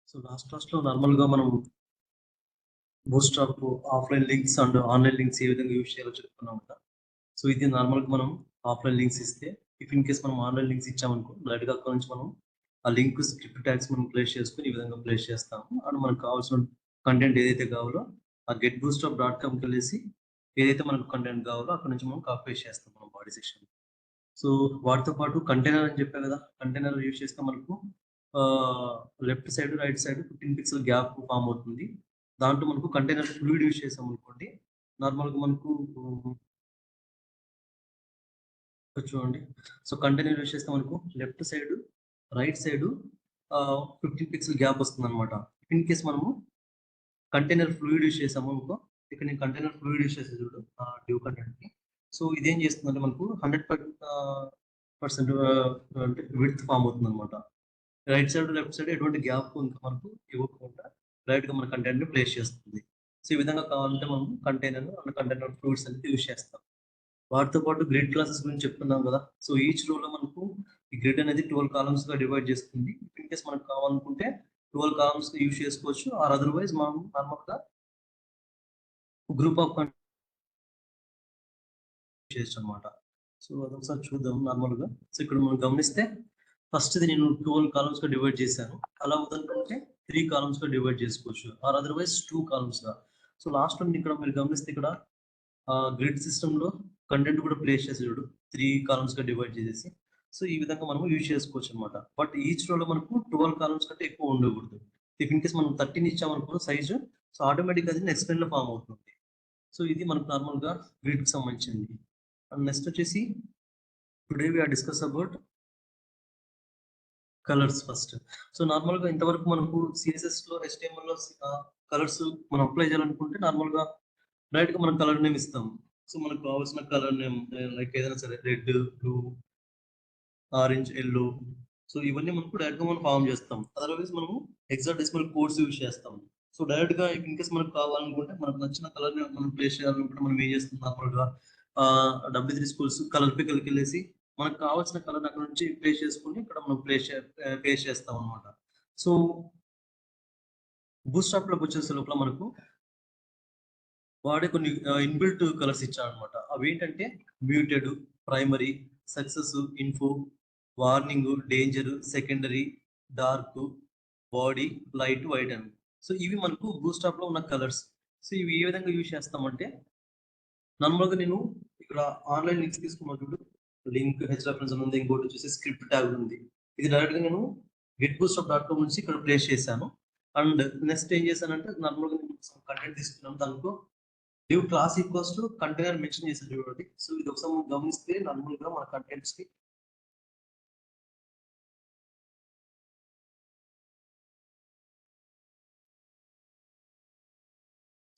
So లాస్ట్‌లో నార్మల్‌గా మనం Bootstrap offline links and online links ఏ విధంగా యూజ్ చేయాలో చెప్పుకున్నాం కదా! సో ఇది నార్మల్‌గా మనం ఆఫ్‌లైన్ లింక్స్ ఇస్తే, ఇఫ్ ఇన్ కేస్ మనం ఆన్‌లైన్ లింక్స్ ఇచ్చామనుకో డైరెక్ట్‌గా అక్కడి నుంచి మనం ఆ లింక్ స్క్రిప్ట్ ట్యాగ్స్ మనం ప్లేస్ చేసుకొని ఈ విధంగా ప్లేస్ చేస్తాము. అండ్ మనకు కావాల్సిన కంటెంట్ ఏదైతే కావాలో ఆ getbootstrap.comకెళ్ళేసి ఏదైతే మనకు కంటెంట్ కావాలో అక్కడి నుంచి మనం కాపీ పేస్ట్ చేస్తాం మనం బాడీ సెక్షన్. సో వాటితో పాటు కంటైనర్ అని చెప్పా కదా! కంటైనర్ యూజ్ చేస్తే మనకు ah, left side, right side 15 pixel gap form అవుతుంది. దాంట్లో మనకు కంటైనర్ ఫ్లూయిడ్ యూజ్ చేసామనుకోండి, నార్మల్‌గా మనకు ఇక్కడ చూడండి. సో, కంటైనర్ యూజ్ చేస్తే మనకు left side, right side 15 pixel gap వస్తుందన్నమాట. ఇన్ కేస్ మనము కంటైనర్ ఫ్లూయిడ్ యూజ్ చేసామనుకో, ఇక్కడ నేను కంటైనర్ ఫ్లూయిడ్ యూజ్ చేశా చూడు డివ్ కంటెంట్‌కి. సో, ఇదేం చేస్తుందంటే మనకు 100% అంటే విడ్త్ ఫార్మ్ అవుతుందన్నమాట. రైట్ సైడ్, లెఫ్ట్ సైడ్ ఎటువంటి గ్యాప్ ఇంకా మనకు ఇవ్వకుండా డైరెక్ట్‌గా మన కంటెంట్‌ని ప్లేస్ చేస్తుంది. సో, ఈ విధంగా కావాలంటే మనం కంటైనర్ అండ్ కంటైనర్ ఫ్లూయిడ్స్ అనేది యూజ్ చేస్తాం. వాటితో పాటు గ్రిడ్ క్లాసెస్ గురించి చెప్పుకున్నాం కదా! సో, ఈచ్ రోలో మనకు ఈ గ్రిడ్ అనేది 12 కాలమ్స్‌గా డివైడ్ చేస్తుంది. ఇన్ కేస్ మనకు కావాలనుకుంటే 12 కాలమ్స్‌గా యూజ్ చేసుకోవచ్చు. ఆర్ అదర్‌వైజ్ మనం నార్మల్‌గా గ్రూప్ ఆఫ్ చేయొచ్చనమాట. సో, అదొకసారి చూద్దాం నార్మల్‌గా. సో, ఇక్కడ మనం గమనిస్తే ఫస్ట్‌ది నేను 12 కాలమ్స్‌గా డివైడ్ చేశాను. అలా వద్దనుకుంటే 3 కాలమ్స్‌గా డివైడ్ చేసుకోవచ్చు. Or otherwise 2 కాలమ్స్‌గా. సో, లాస్ట్‌లో ఇక్కడ మీరు గమనిస్తే ఇక్కడ గ్రిడ్ సిస్టమ్‌లో కంటెంట్ కూడా ప్లేస్ చేసి చూడు. 3 కాలమ్స్‌గా డివైడ్ చేసేసి. సో, ఈ విధంగా మనం యూజ్ చేసుకోవచ్చనమాట. బట్ ఈచ్ రోలో మనకు 12 కాలమ్స్ కంటే ఎక్కువ ఉండకూడదు. ఇఫ్ ఇన్ కేస్ మనం 13 ఇచ్చామనుకో సైజు, సో, ఆటోమేటిక్‌గా అది నెక్స్ట్ లైన్‌లో ఫార్మ్ అవుతుంది. సో, ఇది మనకు నార్మల్‌గా గ్రిడ్‌కి సంబంధించింది. అండ్ నెక్స్ట్ వచ్చేసి today we are discuss about colours first. So, నార్మల్‌గా ఇంతవరకు మనకు సీఎస్ఎస్‌లో, హెచ్‌టీఎంఎల్‌లో కలర్స్ మనం అప్లై చేయాలనుకుంటే నార్మల్‌గా డైరెక్ట్‌గా మనం కలర్ నేమ్ ఇస్తాం. సో, మనకు కావాల్సిన కలర్ నేమ్ లైక్ ఏదైనా సరే red, blue, orange, yellow. So, ఇవన్నీ మనకు డైరెక్ట్‌గా మనం ఫార్మ్ చేస్తాం. అదర్‌వైజ్ మనము హెక్సాడెసిమల్ కోడ్స్ యూజ్ చేస్తాం. సో, డైరెక్ట్‌గా ఇన్ కేస్ మనకు కావాలనుకుంటే మనకు నచ్చిన కలర్‌ని మనం ప్లేస్ చేయాలనుకుంటే మనం ఏం చేస్తాం నార్మల్‌గా W3 స్కూల్స్ కలర్ పికర్‌కెళ్ళేసి మనకు కావాల్సిన కలర్‌ని అక్కడ నుంచి ప్లేస్ చేసుకొని ఇక్కడ మనం పేస్ట్ చేస్తామనమాట. సో, బూట్‌స్ట్రాప్‌లోకి వచ్చేసే లోపల మనకు వాడే కొన్ని ఇన్‌బిల్ట్ కలర్స్ ఇచ్చాడనమాట. అవేంటంటే muted, primary, success, info, warning, danger, secondary, dark, body, light, white అని. సో, ఇవి మనకు బూట్‌స్ట్రాప్‌లో ఉన్న కలర్స్. సో, ఇవి ఏ విధంగా యూజ్ చేస్తామంటే నార్మల్‌గా నేను ఇక్కడ ఆన్‌లైన్ లింక్స్ తీసుకున్నా చూడు. లింక్ హెచ్‌రెఫరెన్స్ అని ఉంది. ఇంకోటి వచ్చేసి స్క్రిప్ట్ ట్యాగ్ ఉంది. ఇది డైరెక్ట్‌గా నేను getbootstrap.com నుంచి ఇక్కడ ప్లేస్ చేశాను. అండ్ నెక్స్ట్ ఏం చేశానంటే నార్మల్‌గా నేను సమ్ కంటెంట్ తీసుకున్నాను. దాంట్లో new class equals to container mention చేశాను చూడండి. సో, ఇది ఒకసారి మనం గమనిస్తే నార్మల్‌గా మన కంటెంట్స్‌కి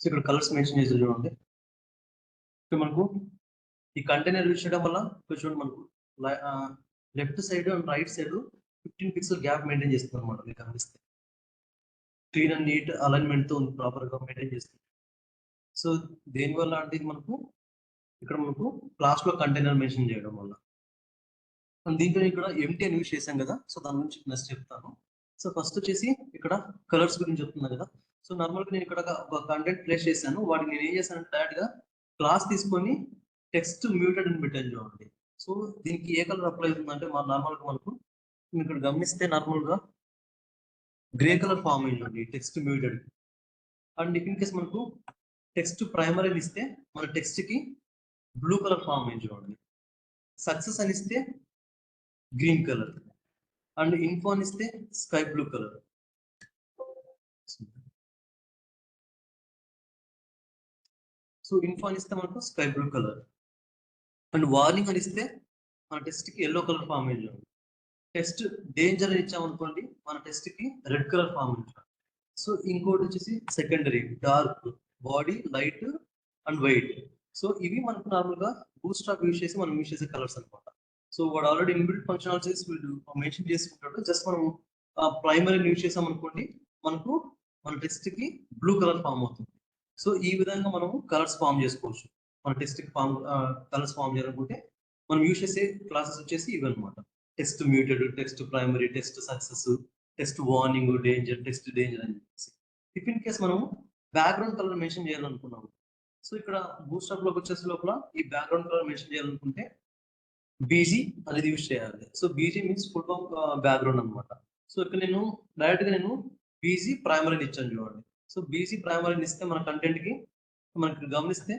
సో, ఇక్కడ కలర్స్ మెన్షన్ చేశారు చూడండి. సో, మనకు ఈ కంటైనర్ యూజ్ చేయడం వల్ల ఇక్కడ చూడండి మనకు left side and right side 15 pixel gap maintain చేస్తుందన్నమాట మీరు గమనిస్తే. క్లీన్ అండ్ నీట్ అలైన్‌మెంట్‌తో ప్రాపర్‌గా మెయింటైన్ చేస్తుంది. సో, దేనివల్ల అంటే ఇది మనకు ఇక్కడ మనకు క్లాస్‌లో కంటైనర్ మెన్షన్ చేయడం వల్ల. అండ్ దీంట్లో ఇక్కడ ఎంప్టీ అని యూజ్ చేశాం కదా! సో, దాని గురించి నెక్స్ట్ చెప్తాను. సో, ఫస్ట్ వచ్చేసి ఇక్కడ కలర్స్ గురించి చెప్తున్నా కదా! సో, నార్మల్‌గా నేను ఇక్కడ ఒక కంటెంట్ ప్లేస్ చేశాను. వాటిని నేను ఏం చేశానంటే డైరెక్ట్‌గా క్లాస్ తీసుకొని టెక్స్ట్ మ్యూటెడ్ అని పెట్టాను చూడండి. సో, దీనికి ఏ కలర్ అప్లై అవుతుందంటే నార్మల్‌గా మనకు మీరు ఇక్కడ గమనిస్తే నార్మల్‌గా గ్రే కలర్ ఫార్మ్ అయింది చూడండి text muted. And in case మనకు టెక్స్ట్ ప్రైమరీ అని ఇస్తే మన టెక్స్ట్‌కి బ్లూ కలర్ ఫార్మ్ అయింది చూడండి. సక్సెస్ అని ఇస్తే గ్రీన్ కలర్. అండ్ ఇన్ఫో అని ఇస్తే sky blue colour. So, info అని ఇస్తే మనకు sky blue colour. And warning అని ఇస్తే మన టెక్స్ట్‌కి యెల్లో కలర్ ఫార్మ్ అయింది చూడండి. టెక్స్ట్ డేంజర్ అని ఇచ్చామనుకోండి మన టెక్స్ట్‌కి రెడ్ కలర్ ఫార్మ్ అయింది చూడండి. సో, ఇంకోటి వచ్చేసి secondary dark, body light and white. So, ఇవి మనకు నార్మల్‌గా బూట్‌స్ట్రాప్ యూజ్ చేసి మనం యూజ్ చేసే కలర్స్ అన్నమాట. సో, వాడు ఆల్రెడీ ఇన్‌బిల్ట్ ఫంక్షనాలిటీస్ వీడు మెన్షన్ చేసుకుంటాడు. జస్ట్ మనం ప్రైమరీని యూజ్ చేసామనుకోండి మనకు మన టెక్స్ట్‌కి బ్లూ కలర్ ఫార్మ్ అవుతుంది. సో, ఈ విధంగా మనము కలర్స్ ఫార్మ్ చేసుకోవచ్చు. మన టెక్స్ట్‌కి కలర్స్ ఫార్మ్ చేయాలనుకుంటే మనం యూజ్ చేసే క్లాసెస్ వచ్చేసి ఇవన్నమాట. Text muted, text primary, text success, test warning, danger, test danger అని చెప్పేసి. ఇఫ్ ఇన్ కేస్ మనం బ్యాక్గ్రౌండ్ కలర్ మెన్షన్ చేయాలనుకున్నాము, సో ఇక్కడ బూస్టప్ లోకి వచ్చేసి లోపల ఈ బ్యాక్గ్రౌండ్ కలర్ మెన్షన్ చేయాలనుకుంటే బీజీ అనేది యూజ్ చేయాలి. So BG means full form background అనమాట. సో ఇక్కడ నేను డైరెక్ట్ గా నేను బీజీ ప్రైమరీని ఇచ్చాను చూడండి. సో బీజీ ప్రైమరీని ఇస్తే మన కంటెంట్ కి మనకి గమనిస్తే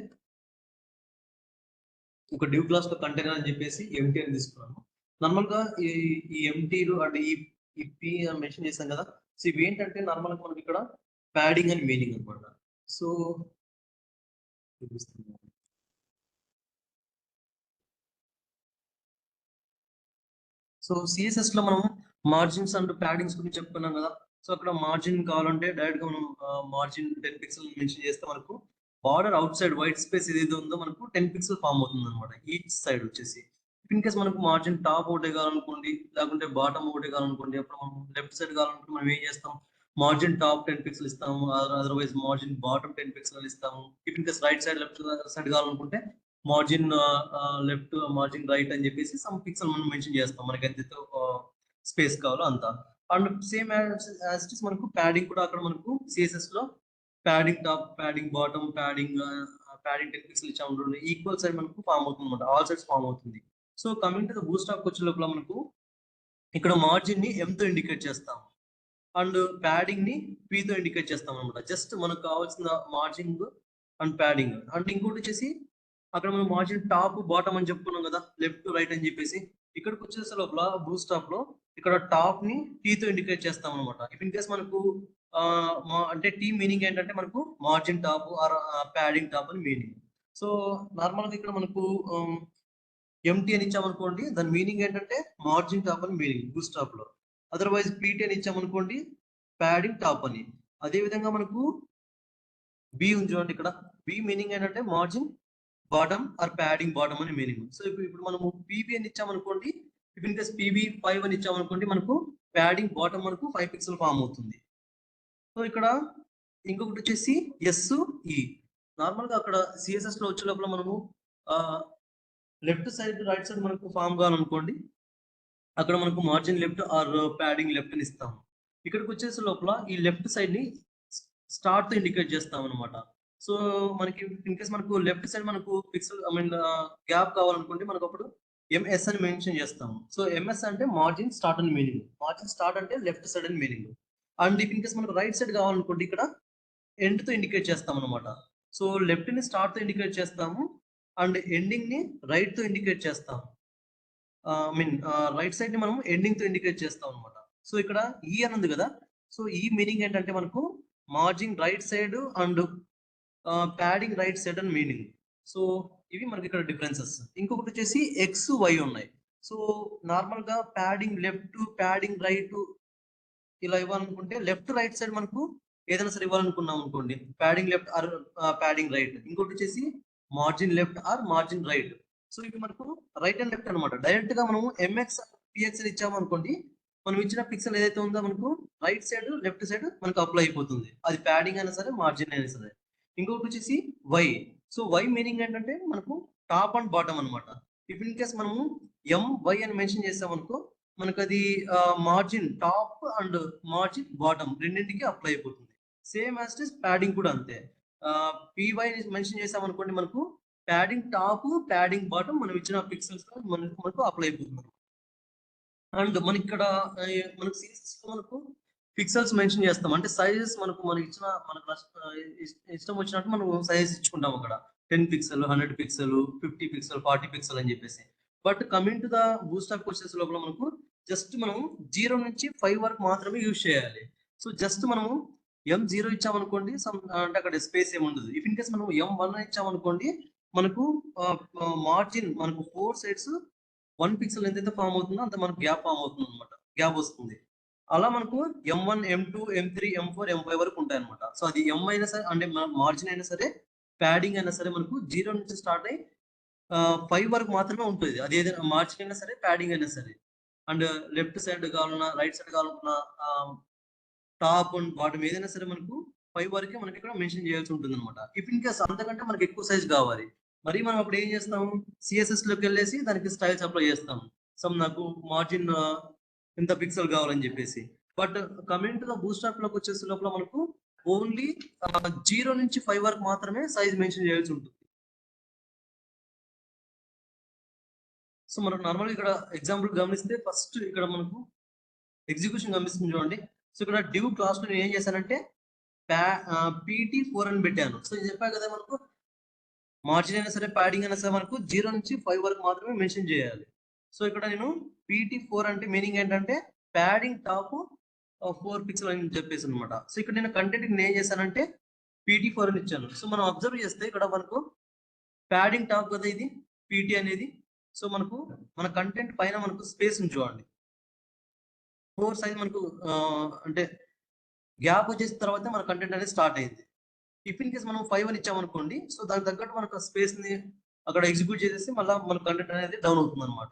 ఒక డ్యూ క్లాస్ లో కంటైనర్ అని చెప్పేసి ఎంటీ అని తీసుకున్నాను. నార్మల్ గా ఈ ఎంటీలు అంటే ఈ పి మెన్షన్ చేశాం కదా. సో ఇవి ఏంటంటే నార్మల్ గా మనకి ఇక్కడ ప్యాడింగ్ అని మీనింగ్ అనమాట. సో చూపిస్తున్నాను. సో సిఎస్ఎస్ లో మనం మార్జిన్స్ అండ్ ప్యాడింగ్స్ గురించి చెప్పుకున్నాం కదా. సో అక్కడ మార్జిన్ కావాలంటే డైరెక్ట్ గా మనం మార్జిన్ 10 పిక్సెల్ మెన్షన్ చేస్తే మనకు border out side white space ఏదైతే ఉందో మనకు 10 పిక్సెల్ ఫామ్ అవుతుంది అనమాట ఈచ్ సైడ్ వచ్చేసి. ఇన్ కేస్ మనకు మార్జిన్ టాప్ ఒకటే కావాలనుకోండి, లేకుంటే బాటమ్ ఒకటే కావాలనుకోండి, అప్పుడు మనం లెఫ్ట్ సైడ్ కావాలనుకుంటే మనం ఏం చేస్తాం, మార్జిన్ టాప్ 10 పిక్సెల్ ఇస్తాము, అదర్వైజ్ మార్జిన్ బాటమ్ 10 పిక్సెల్ ఇస్తాము. In case right side left side కావాలనుకుంటే మార్జిన్ లెఫ్ట్ మార్జిన్ రైట్ అని చెప్పేసి సమ్ పిక్సెల్ మనం మెన్షన్ చేస్తాం మనకి ఎంత స్పేస్ కావాలో అంత. And same as it is మనకు ప్యాడింగ్ కూడా అక్కడ మనకు సిఎస్ఎస్ లో padding top, padding bottom, padding 10 pixel ఇచ్చాము, ఈక్వల్ సైడ్ మనకు ఫామ్ అవుతుంది అనమాట, ఆల్ సైడ్స్ ఫామ్ అవుతుంది. సో కమింగ్ టు ద బూస్టాప్ వచ్చే లోపల మనకు ఇక్కడ మార్జిన్ ని M తో ఇండికేట్ చేస్తాం అండ్ ప్యాడింగ్ ని P తో ఇండికేట్ చేస్తాం అనమాట. జస్ట్ మనకు కావాల్సిన మార్జిన్ అండ్ ప్యాడింగ్. అండ్ ఇంకోటి వచ్చేసి అక్కడ మనం మార్జిన్ టాప్ బాటమ్ అని చెప్పుకున్నాం కదా, లెఫ్ట్ రైట్ అని చెప్పేసి. ఇక్కడికి వచ్చేసే లోపల బూస్టాప్ లో ఇక్కడ టాప్ ని T తో ఇండికేట్ చేస్తాం అనమాట. ఇఫ్ ఇన్ కేస్ మనకు అంటే టీ మీనింగ్ ఏంటంటే మనకు margin top or padding top అని మీనింగ్. సో నార్మల్ గా ఇక్కడ మనకు ఎంటీ అని ఇచ్చామనుకోండి, దాని మీనింగ్ ఏంటంటే మార్జిన్ టాప్ అని మీనింగ్ బూస్టాప్ లో. అదర్వైజ్ పీటీ అని ఇచ్చామనుకోండి, ప్యాడింగ్ టాప్ అని. అదే విధంగా మనకు బి ఉంది చూడండి, ఇక్కడ బి మీనింగ్ ఏంటంటే margin bottom or padding bottom అని మీనింగ్. సో ఇప్పుడు మనము పీబీ అని ఇచ్చామనుకోండి, ఇఫ్ ఇన్ కేస్ పీబీ 5 అని ఇచ్చామనుకోండి, మనకు ప్యాడింగ్ బాటమ్ మనకు 5 పిక్సెల్ ఫామ్ అవుతుంది. సో ఇక్కడ ఇంకొకటి వచ్చేసి SE. నార్మల్ గా అక్కడ సిఎస్ఎస్ లో వచ్చే లోపల మనము లెఫ్ట్ సైడ్ రైట్ సైడ్ మనకు ఫామ్ కావాలనుకోండి, అక్కడ మనకు margin left or padding left అని ఇస్తాం. ఇక్కడికి వచ్చేసే లోపల ఈ లెఫ్ట్ సైడ్ ని స్టార్ట్ తో ఇండికేట్ చేస్తాం అనమాట. సో మనకి ఇన్ కేస్ మనకు లెఫ్ట్ సైడ్ మనకు పిక్సెల్ గ్యాప్ కావాలనుకోండి, మనకు అప్పుడు MS అని మెన్షన్ చేస్తాము. సో MS అంటే మార్జిన్ స్టార్ట్ అని మీనింగ్, మార్జిన్ స్టార్ట్ అంటే లెఫ్ట్ సైడ్ అని మీనింగ్. అండ్ ఇన్ కేస్ మనకు రైట్ సైడ్ కావాలనుకోండి, ఇక్కడ ఎండ్ తో ఇండికేట్ చేస్తాం అనమాట. సో లెఫ్ట్ ని స్టార్ట్ తో ఇండికేట్ చేస్తాము అండ్ ఎండింగ్ ని రైట్ తో ఇండికేట్ చేస్తాం. రైట్ సైడ్ ని మనం ఎండింగ్ తో ఇండికేట్ చేస్తాం అనమాట. సో ఇక్కడ ఈ అని ఉంది కదా, సో ఈ మీనింగ్ ఏంటంటే మనకు margin right side and padding right side అని మీనింగ్. సో ఇవి మనకి ఇక్కడ డిఫరెన్సెస్. ఇంకొకటి వచ్చేసి XY ఉన్నాయి. సో నార్మల్ గా ప్యాడింగ్ లెఫ్ట్, ప్యాడింగ్ రైట్ ఇలా ఇవ్వాలనుకుంటే లెఫ్ట్ రైట్ సైడ్ మనకు ఏదైనా సరే ఇవ్వాలనుకున్నాం అనుకోండి, padding left or padding right. ఇంకోటి వచ్చేసి margin left or margin right. So ఇవి మనకు రైట్ అండ్ లెఫ్ట్ అనమాట. డైరెక్ట్ గా మనము MX PX ఇచ్చాము అనుకోండి, మనం ఇచ్చిన పిక్సెల్ ఏదైతే ఉందో మనకు రైట్ సైడ్ లెఫ్ట్ సైడ్ మనకు అప్లై అయిపోతుంది, అది ప్యాడింగ్ అయినా సరే మార్జిన్ అయినా సరే. ఇంకొకటి వచ్చేసి Y. సో Y మీనింగ్ ఏంటంటే మనకు టాప్ అండ్ బాటమ్ అనమాట. ఇఫ్ ఇన్ కేస్ మనము MY అని మెన్షన్ చేసాం అనుకో, మనకు అది margin top and margin bottom రెండింటికి అప్లై అయిపోతుంది. Same as it is padding కూడా అంతే. PY మెన్షన్ చేసాం అనుకోండి, మనకు ప్యాడింగ్ టాప్, ప్యాడింగ్ బాటమ్ మనం ఇచ్చిన పిక్సెల్స్ మనకు అప్లై అయిపోతుంది. అండ్ మనకి ఇక్కడ మనకు సిరీస్ మనకు పిక్సెల్స్ మెన్షన్ చేస్తాం, అంటే సైజెస్ మనకి ఇచ్చిన మనకు ఇష్టం వచ్చినట్టు మనం సైజెస్ ఇచ్చుకుంటాం అక్కడ. 10 పిక్సెల్, 100 పిక్సెల్, 50 పిక్సెల్, 40 పిక్సెల్ అని చెప్పేసి. బట్ కమింగ్ టు ద బూస్టాప్ వచ్చేసి లోపల మనకు జస్ట్ మనం 0 నుంచి 5 వరకు మాత్రమే యూజ్ చేయాలి. సో జస్ట్ మనము M0 ఇచ్చామనుకోండి, అంటే అక్కడ స్పేస్ ఏమి ఉండదు. ఇఫ్ ఇన్ కేస్ మనం M1 ఇచ్చామనుకోండి, మనకు మార్జిన్ మనకు 4 సైడ్స్ 1 పిక్సెల్ ఎంతైతే ఫామ్ అవుతుందో అంత మనకు గ్యాప్ ఫామ్ అవుతుంది అనమాట, గ్యాప్ వస్తుంది. అలా మనకు M1, M2, M3, M4, M5 వరకు ఉంటాయి అనమాట. సో అది M అయినా సరే, అంటే మార్జిన్ అయినా సరే, ప్యాడింగ్ అయినా సరే మనకు 0 నుంచి స్టార్ట్ అయ్యి 5 వరకు మాత్రమే ఉంటుంది. అది ఏదైనా మార్జిన్ అయినా సరే, ప్యాడింగ్ అయినా సరే. అండ్ లెఫ్ట్ సైడ్ కావాలన్నా, రైట్ సైడ్ కావాలన్నా, టాప్ అండ్ బాటమ్ ఏదైనా సరే మనకు 5 వరకే మనకి ఇక్కడ మెన్షన్ చేయాల్సి ఉంటుంది అనమాట. ఇఫ్ ఇన్ కేస్ అంతకంటే మనకి ఎక్కువ సైజ్ కావాలి, మరి మనం అప్పుడు ఏం చేస్తాం, సిఎస్ఎస్ లోకి వెళ్ళేసి దానికి స్టైల్స్ అప్లై చేస్తాం. సమ్ నాకు మార్జిన్ ఇంత పిక్సెల్ కావాలని చెప్పేసి. But coming to the bootstrap లోకి వచ్చేసి లోపల మనకు ఓన్లీ 0 నుంచి 5 వరకు మాత్రమే సైజ్ మెన్షన్ చేయాల్సి ఉంటుంది. సో మనం నార్మల్గా ఇక్కడ ఎగ్జాంపుల్ గమనిస్తే ఫస్ట్ ఇక్కడ మనకు ఎగ్జిక్యూషన్ కనిపిస్తుంది చూడండి. సో ఇక్కడ డివ్ క్లాస్ లో నేను ఏం చేశానంటే PT4 అని పెట్టాను. సో ఇది చెప్పా కదా, మనకు మార్జిన్ అయినా సరే ప్యాడింగ్ అయినా సరే మనకు 0 నుంచి 5 వరకు మాత్రమే మెన్షన్ చేయాలి. సో ఇక్కడ నేను PT4 అంటే మీనింగ్ ఏంటంటే ప్యాడింగ్ టాప్ 4 పిక్సెల్ అని చెప్పేసి అనమాట. సో ఇక్కడ నేను కంటెంట్ నేను ఏం చేశానంటే PT4 అని ఇచ్చాను. సో మనం అబ్జర్వ్ చేస్తే ఇక్కడ మనకు ప్యాడింగ్ టాప్ కదా ఇది PT అనేది. సో మనకు మన కంటెంట్ పైన మనకు స్పేస్ చూడండి, 4 సైజ్ మనకు అంటే గ్యాప్ వచ్చేసిన తర్వాత మన కంటెంట్ అనేది స్టార్ట్ అయింది. ఇఫ్ ఇన్ కేస్ మనం 5 అని ఇచ్చామనుకోండి, సో దానికి తగ్గట్టు మనకు స్పేస్ ని అక్కడ ఎగ్జిక్యూట్ చేసేసి మళ్ళీ మన కంటెంట్ అనేది డౌన్ అవుతుంది అనమాట.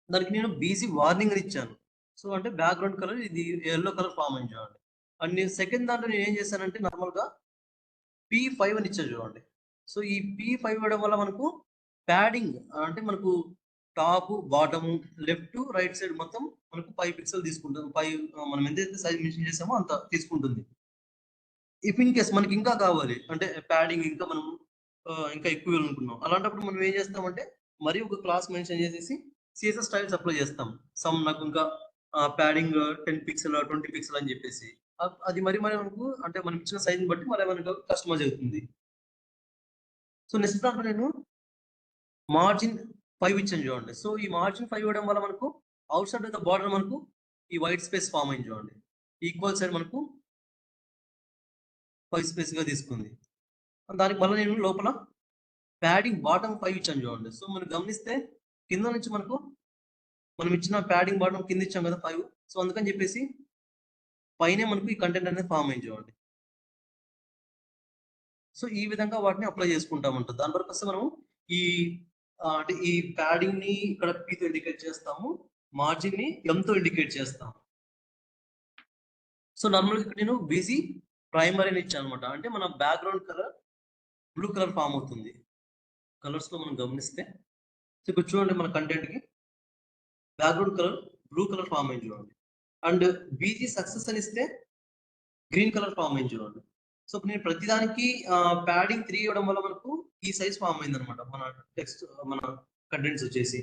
దానికి నేను బీజీ వార్నింగ్ అని ఇచ్చాను. సో అంటే బ్యాక్గ్రౌండ్ కలర్ ఇది ఎల్లో కలర్ ఫామ్ అని చూడండి. అండ్ నేను సెకండ్ దాంట్లో నేను ఏం చేశానంటే నార్మల్ గా P5 అని ఇచ్చాను చూడండి. సో ఈ P5 ఇవ్వడం వల్ల మనకు ప్యాడింగ్ అంటే మనకు top bottom left right side మొత్తం మనకు 5 పిక్సెల్ తీసుకుంటుంది. 5 మనం ఎంతైతే సైజ్ మెన్షన్ చేసామో అంత తీసుకుంటుంది. ఇఫ్ ఇన్ కేస్ మనకి ఇంకా కావాలి అంటే ప్యాడింగ్ ఇంకా మనం ఇంకా ఎక్కువ అనుకున్నాం, అలాంటప్పుడు మనం ఏం చేస్తామంటే మరి ఒక క్లాస్ మెన్షన్ చేసేసి CSS స్టైల్స్ అప్లై చేస్తాం. సమ్ నాకు ఇంకా ప్యాడింగ్ 10 పిక్సెల్ 20 పిక్సెల్ అని చెప్పేసి అది మరి మనకు అంటే మనం ఇచ్చిన సైజ్ బట్టి మరి మనకు కస్టమైజ్ అవుతుంది. సో నెక్స్ట్ దాంట్లో నేను మార్జిన్ 5 ఇచ్చాను చూడండి. సో ఈ మార్జిన్ 5 ఇవ్వడం వల్ల మనకు అవుట్ సైడ్ ద బార్డర్ మనకు ఈ వైట్ స్పేస్ ఫామ్ అయింది చూడండి. ఈక్వల్ సైడ్ మనకు 5 స్పేస్ గా తీసుకుంది. దానికి మళ్ళీ నేను లోపల ప్యాడింగ్ బాటమ్ 5 ఇచ్చాను చూడండి. సో మనం గమనిస్తే కింద నుంచి మనకు మనం ఇచ్చిన ప్యాడింగ్ బాటమ్ కింద ఇచ్చాం కదా 5. సో అందుకని చెప్పేసి పైనే మనకు ఈ కంటెంట్ అనేది ఫామ్ అయింది చూడండి. సో ఈ విధంగా వాటిని అప్లై చేసుకుంటామంట. దాని వరకు వస్తే మనం ఈ అంటే ఈ ప్యాడింగ్ ని ఇక్కడ P తో ఇండికేట్ చేస్తాము, మార్జిన్ ని M తో ఇండికేట్ చేస్తాము. సో నార్మల్గా ఇక్కడ నేను బీజీ ప్రైమరీ అని ఇచ్చాను అనమాట. అంటే మన background colour blue colour form అవుతుంది. కలర్స్ లో మనం గమనిస్తే సో ఇక్కడ చూడండి మన కంటెంట్ కి background colour blue colour form అయింది చూడండి. అండ్ బీజీ సక్సెస్ అని ఇస్తే గ్రీన్ కలర్ ఫామ్ అయింది చూడండి. సో నేను ప్రతిదానికి ప్యాడింగ్ 3 ఇవ్వడం వల్ల మనకు ఈ సైజ్ ఫామ్ అయింది అనమాట మన టెక్స్ట్ మన కంటెంట్స్ వచ్చేసి.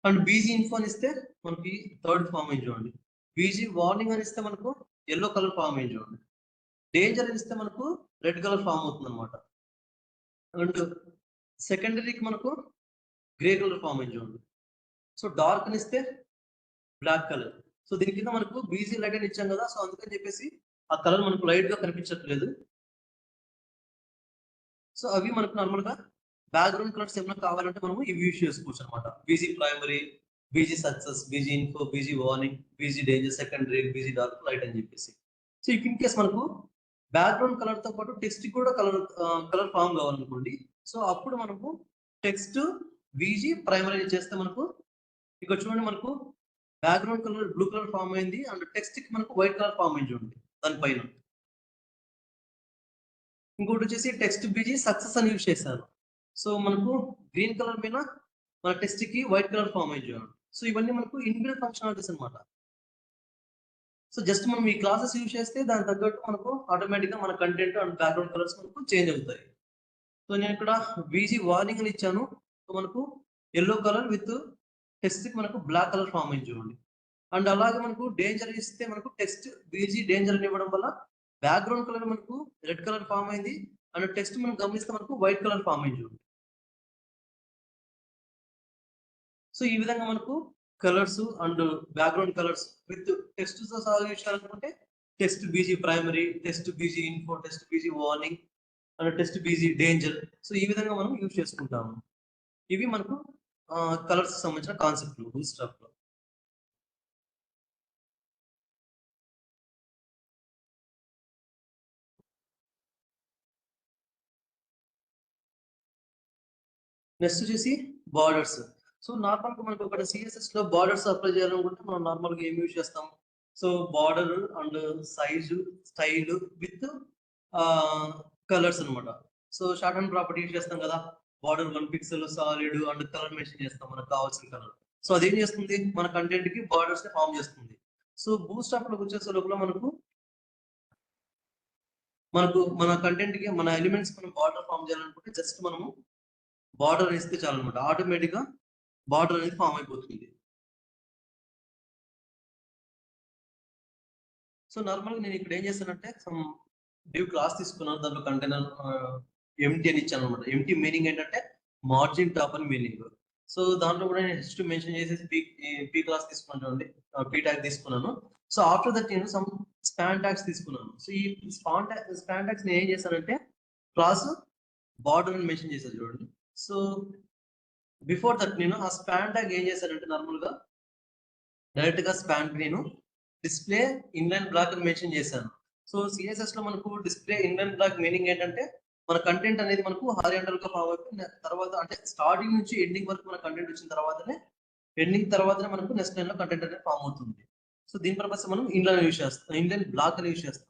అండ్ బీజీ ఇన్ఫో అని ఇస్తే మనకి థర్డ్ ఫామ్ అయింది చూడండి. బీజీ వార్నింగ్ అని ఇస్తే మనకు ఎల్లో కలర్ ఫామ్ అయింది చూడండి. డేంజర్ అని ఇస్తే మనకు రెడ్ కలర్ ఫామ్ అవుతుంది అనమాట. అండ్ సెకండరీకి మనకు గ్రే కలర్ ఫామ్ అయింది చూడండి. సో డార్క్ అని ఇస్తే బ్లాక్ కలర్. సో దీని కింద మనకు బీజీ లైట్ అని ఇచ్చాం కదా, సో అందుకని చెప్పేసి ఆ కలర్ మనకు లైట్ గా కనిపించట్లేదు. సో అవి మనకు నార్మల్ గా బ్యాక్గ్రౌండ్ కలర్స్ ఏమైనా కావాలంటే మనం ఇవి యూజ్ చేసుకోవచ్చు అనమాట. BG primary, BG success, BG info, BG warning, BG danger, secondary, BG dark, light అని చెప్పేసి. సో ఇఫ్ ఇన్ కేస్ మనకు బ్యాక్గ్రౌండ్ కలర్ తో పాటు టెక్స్ట్ కూడా కలర్ ఫామ్ కావాలనుకోండి, సో అప్పుడు మనకు టెక్స్ట్ బీజీ ప్రైమరీ చేస్తే మనకు ఇక్కడ చూడండి మనకు background colour blue colour form అయింది అండ్ టెక్స్ట్ కి మనకు వైట్ కలర్ ఫామ్ అయింది చూడండి దానిపైన. ఇంకోటి వచ్చేసి టెక్స్ట్ బీజీ సక్సెస్ అని యూజ్ చేశాను. సో మనకు గ్రీన్ కలర్ పైన మన టెక్స్ట్ కి వైట్ కలర్ ఫామ్ అయింది చూడండి. సో ఇవన్నీ మనకు ఇన్బిల్ట్ ఫంక్షనాలిటీస్ అనమాట. సో జస్ట్ మనం ఈ క్లాసెస్ యూజ్ చేస్తే దాని తగ్గట్టు మనకు ఆటోమేటిక్ గా మన కంటెంట్ అండ్ బ్యాక్గ్రౌండ్ కలర్స్ మనకు చేంజ్ అవుతాయి. సో నేను ఇక్కడ బీజీ వార్నింగ్ అని ఇచ్చాను. సో మనకు ఎల్లో కలర్ విత్ టెక్స్ట్ కి మనకు బ్లాక్ కలర్ ఫామ్ అయింది చూడండి. అండ్ అలాగే మనకు డేంజర్ ఇస్తే మనకు టెక్స్ట్ బీజీ డేంజర్ అని ఇవ్వడం వల్ల బ్యాక్గ్రౌండ్ కలర్ మనకు రెడ్ కలర్ ఫామ్ అయింది అండ్ టెక్స్ట్ మనం గమనిస్తే మనకు వైట్ కలర్ ఫామ్ అయింది చూడండి. సో ఈ విధంగా మనకు colours and background colours with text తో సహా యూజ్ చేయాలనుకుంటే text BG primary, text BG info, text BG warning and text BG danger. So ఈ విధంగా మనం యూజ్ చేసుకుంటాము. ఇవి మనకు కలర్స్ సంబంధించిన కాన్సెప్ట్లు బూస్ట్రాప్ లో. నెక్స్ట్ వచ్చేసి బార్డర్స్. సో నార్మల్ గా మనకు ఒక CSS లో బార్డర్స్ అప్లై చేయాలనుకుంటే మనం నార్మల్ గా ఏం యూజ్ చేస్తాం? So border and size style with colours అనమాట. So short and property use చేస్తాం కదా, border 1 pixel solid and colour mention చేస్తాం మనకు కావాల్సిన కలర్. సో అదేం చేస్తుంది మన కంటెంట్ కి బార్డర్స్ ని ఫామ్ చేస్తుంది. సో బూట్ స్ట్రాప్ లోకి వచ్చేసే లోపల మన కంటెంట్ కి మన ఎలిమెంట్స్ మనం బార్డర్ ఫామ్ చేయాలనుకుంటే జస్ట్ మనము బార్డర్ వేస్తే చాలన్నమాట, ఆటోమేటిక్ గా బార్డర్ అనేది ఫామ్ అయిపోతుంది. సో నార్మల్ గా నేను ఇక్కడ ఏం చేస్తానంటే సమ్ డివ్ క్లాస్ తీసుకున్నాను, దాంట్లో కంటైనర్ ఎంటీ అని ఇచ్చాను అనమాట. ఎంటీ మీనింగ్ ఏంటంటే మార్జిన్ టాప్ అని మీనింగ్. సో దాంట్లో కూడా నేను హిస్టరీ మెన్షన్ చేసేసి పీ క్లాస్ తీసుకున్నాను చూడండి, పీ ట్యాగ్ తీసుకున్నాను. సో ఆఫ్టర్ దట్ నేను సమ్ స్పాన్ ట్యాగ్స్ తీసుకున్నాను. సో ఈ స్పాన్ ట్యాగ్స్ నేను ఏం చేశానంటే క్లాస్ బార్డర్ అని మెన్షన్ చేశాను చూడండి. సో బిఫోర్ దట్ నేను ఆ స్పాన్ ట్యాగ్ ఏం చేశానంటే నార్మల్ గా డైరెక్ట్ గా స్పాన్ నేను డిస్ప్లే ఇన్లైన్ బ్లాక్ అని మెన్షన్ చేశాను. సో సిఎస్ఎస్ లో మనకు డిస్ప్లే ఇన్లైన్ బ్లాక్ మీనింగ్ ఏంటంటే మన కంటెంట్ అనేది మనకు హారిజాంటల్ గా ఫామ్ అయిపోయి తర్వాత అంటే స్టార్టింగ్ నుంచి ఎండింగ్ వరకు మన కంటెంట్ వచ్చిన తర్వాతనే మనకు నెక్స్ట్ లైన్ లో కంటెంట్ అనేది ఫామ్ అవుతుంది. సో దీని పర్పస్ మనం ఇన్లైన్ యూజ్ చేస్తాం, ఇన్లైన్ బ్లాక్ అని యూజ్ చేస్తాం.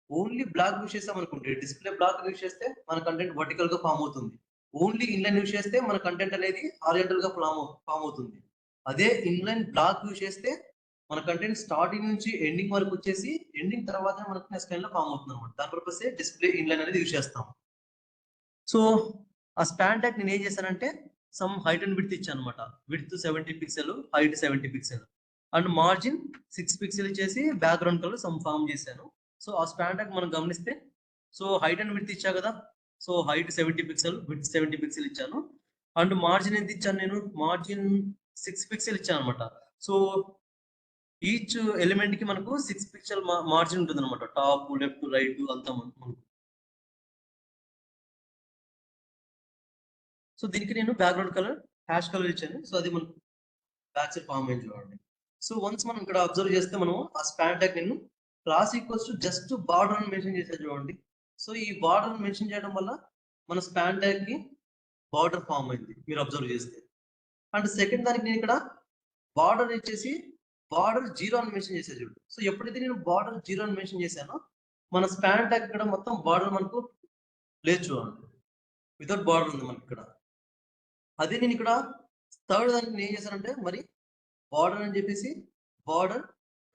ఓన్లీ బ్లాక్ యూజ్ చేస్తాం అనుకుంటే డిస్ప్లే బ్లాక్ యూజ్ చేస్తే మన కంటెంట్ వర్టికల్ గా ఫామ్ అవుతుంది. ఓన్లీ ఇన్లైన్ యూజ్ చేస్తే మన కంటెంట్ అనేది హారిజాంటల్ గా ఫామ్ అవుతుంది. అదే ఇన్లైన్ బ్లాక్ యూజ్ చేస్తే మన కంటెంట్ స్టార్టింగ్ నుంచి ఎండింగ్ వరకు వచ్చేసి ఎండింగ్ తర్వాత మనకు నెక్స్ట్ లైన్ లో ఫామ్ అవుతుంది అనమాట. దాని పర్పస్ డిస్ప్లే ఇన్లైన్ అనేది యూజ్ చేస్తాం. సో ఆ స్పాన్ ట్యాగ్ నేను ఏం చేశానంటే సమ్ హైట్ అండ్ విడ్త్ ఇచ్చాను అనమాట. Width 70 pixel, height 70 pixel and margin 6 pixel ఇచ్చేసి బ్యాక్గ్రౌండ్ కలర్ సమ్ ఫామ్ చేశాను. సో ఆ స్పాన్ ట్యాగ్ మనం గమనిస్తే సో హైట్ అండ్ విడ్త్ ఇచ్చా కదా. So height 70 pixel, width 70 pixel ఇచ్చాను అండ్ మార్జిన్ ఎంత ఇచ్చాను నేను, మార్జిన్ 6 పిక్సెల్ ఇచ్చాను అనమాట. సో ఈచ్ ఎలిమెంట్ కి మనకు 6 పిక్సెల్ మార్జిన్ ఉంటుంది అనమాట, టాప్ లెఫ్ట్ రైట్ అంతా మనకు. సో దీనికి నేను బ్యాక్గ్రౌండ్ కలర్ హ్యాష్ కలర్ ఇచ్చాను. సో అది మనకు బ్యాక్ సైడ్ ఫామ్ అయింది చూడండి. సో వన్స్ మనం ఇక్కడ అబ్జర్వ్ చేస్తే మనం ఆ స్పాన్ ట్యాగ్ నేను class equals to just border అని మెన్షన్ చేశాను చూడండి. సో ఈ బార్డర్ మెన్షన్ చేయడం వల్ల మన స్పాన్ ట్యాగ్ కి బార్డర్ ఫామ్ అయింది మీరు అబ్జర్వ్ చేస్తే. అండ్ సెకండ్ దానికి నేను ఇక్కడ బార్డర్ ఇచ్చేసి బార్డర్ 0 అని మెన్షన్ చేశాను చూడండి. సో ఎప్పుడైతే నేను బార్డర్ 0 అని మెన్షన్ చేశానో మన స్పాన్ ట్యాగ్ ఇక్కడ మొత్తం బార్డర్ మనకు లేదు చూడండి, వితౌట్ బార్డర్ ఉంది మనకి ఇక్కడ. అదే నేను ఇక్కడ థర్డ్ దానికి నేను ఏం చేశానంటే మరి బార్డర్ అని చెప్పేసి బార్డర్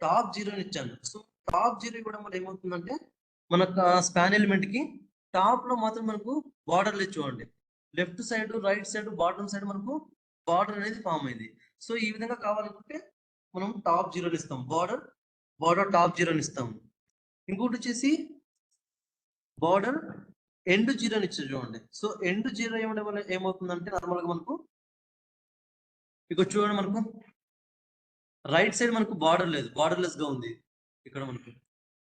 టాప్ 0 అని ఇచ్చాను. సో టాప్ 0 ఇవ్వడం వల్ల ఏమవుతుందంటే మన స్పాన్ ఎలిమెంట్ కి టాప్ లో మాత్రం మనకు బార్డర్ లేదు చూడండి, left side right side bottom side మనకు బార్డర్ అనేది ఫామ్ అయింది. సో ఈ విధంగా కావాలనుకుంటే మనం టాప్ 0 ఇస్తాం, బార్డర్ టాప్ 0 ఇస్తాం. ఇంకోటి వచ్చేసి బార్డర్ ఎండ్ 0 అని ఇచ్చారు చూడండి. సో ఎండ్ 0 ఇవ్వడం వల్ల ఏమవుతుందంటే నార్మల్ గా మనకు ఇక్కడ చూడండి మనకు రైట్ సైడ్ మనకు బార్డర్ లేదు, బార్డర్ లెస్ గా ఉంది ఇక్కడ మనకు.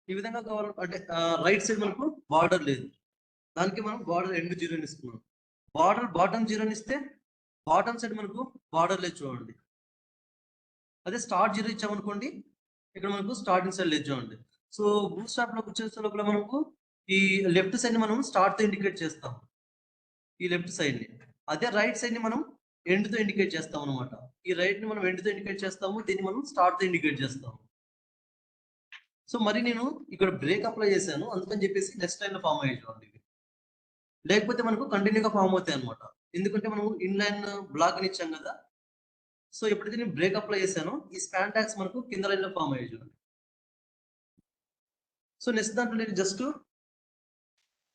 ఈ విధంగా కావాలి అంటే రైట్ సైడ్ మనకు బార్డర్ లేదు, దానికి మనం బార్డర్ ఎండ్ 0 ఇస్తున్నాం. బార్డర్ బాటమ్ 0 ఇస్తే బాటమ్ సైడ్ మనకు బార్డర్ లేదు చూడండి. అదే స్టార్ట్ 0 ఇచ్చామనుకోండి ఇక్కడ మనకు స్టార్టింగ్ సైడ్ లేదు చూడండి. సో బూట్ స్ట్రాప్ లోకి వచ్చేసే లోపల మనకు ఈ లెఫ్ట్ సైడ్ ని మనం స్టార్ట్ తో ఇండికేట్ చేస్తాం, ఈ లెఫ్ట్ సైడ్ ని. అదే రైట్ సైడ్ ని మనం ఎండ్ తో ఇండికేట్ చేస్తాం అనమాట. ఈ రైట్ ని మనం ఎండ్ తో ఇండికేట్ చేస్తాము, దీన్ని మనం స్టార్ట్ తో ఇండికేట్ చేస్తాము. సో మరి నేను ఇక్కడ బ్రేక్ అప్లై చేశాను అందుకని చెప్పేసి నెక్స్ట్ లైన్ లో ఫామ్ అయ్యాయి చూడండి. లేకపోతే మనకు కంటిన్యూగా ఫామ్ అవుతాయి అనమాట, ఎందుకంటే మనం ఇన్ లైన్ బ్లాక్ అని ఇచ్చాం కదా. సో ఎప్పుడైతే నేను బ్రేక్ అప్లై చేశానో ఈ స్పాన్ ట్యాగ్స్ మనకు కింద లైన్ లో ఫామ్ అయ్యాయి చూడండి. సో నెక్స్ట్ దాంట్లో నేను జస్ట్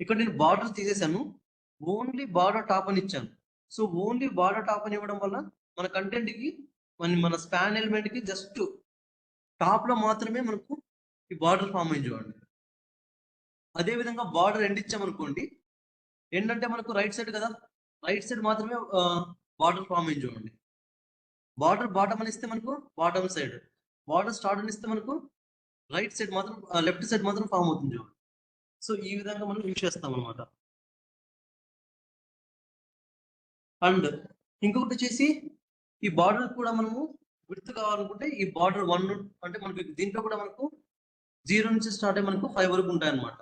ఇక్కడ నేను బార్డర్ తీసేసాను, ఓన్లీ బార్డర్ టాప్ అని ఇచ్చాను. సో ఓన్లీ బార్డర్ టాప్ అని ఇవ్వడం వల్ల మన కంటెంట్ కి మన స్పాన్ ఎలిమెంట్ కి జస్ట్ టాప్ లో మాత్రమే మనకు ఈ బార్డర్ ఫామ్ అయింది చూడండి. అదే విధంగా బార్డర్ ఎండ్ ఇచ్చామనుకోండి, ఎండ్ అంటే మనకు రైట్ సైడ్ కదా, రైట్ సైడ్ మాత్రమే బార్డర్ ఫామ్ అయింది చూడండి. బార్డర్ బాటమ్ అని ఇస్తే మనకు బాటమ్ సైడ్, బార్డర్ స్టార్ట్ అని ఇస్తే మనకు రైట్ సైడ్ మాత్రం లెఫ్ట్ సైడ్ మాత్రం ఫామ్ అవుతుంది చూడండి. సో ఈ విధంగా మనం యూజ్ చేస్తాం అనమాట. అండ్ ఇంకొకటి వచ్చేసి ఈ బార్డర్ కూడా మనము విడ్త్ కావాలనుకుంటే ఈ బార్డర్ 1 అంటే మనకి దీంట్లో కూడా మనకు 0 నుంచి స్టార్ట్ అయ్యి మనకు 5 వరకు ఉంటాయి అనమాట.